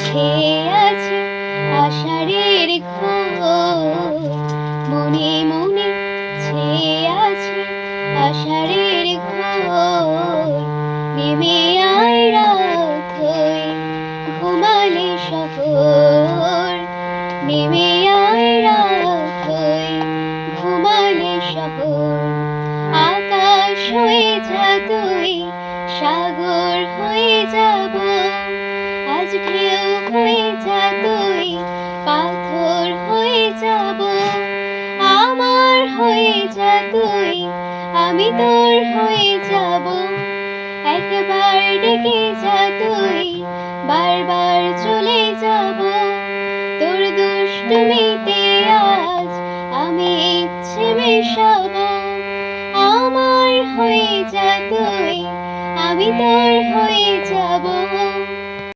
ছেয়ে আছে আষাঢ়ের ঘোর, মনে মনে ছেয়ে আছে আষাঢ়ের ঘোর। নেমে আয় রাত হয়ে ঘুমালে শহর, নেমে আয় রাত হয়ে ঘুমালে শহর। আকাশ হয়ে যা তুই, সাগর হয়ে যাব, আজ ঢেউ হয়ে যা তুই, পাথর হয়ে যাব। আমার হয়ে যা তুই, আমি তোর হয়ে যাব। একবার ডেকে যা তুই, বারবার চলে যাব। তোর দুষ্টুমিতে আজ আমি ইচ্ছে মেশাবো। আমার হয়ে যা তুই, আমি তোর হয়ে যাব।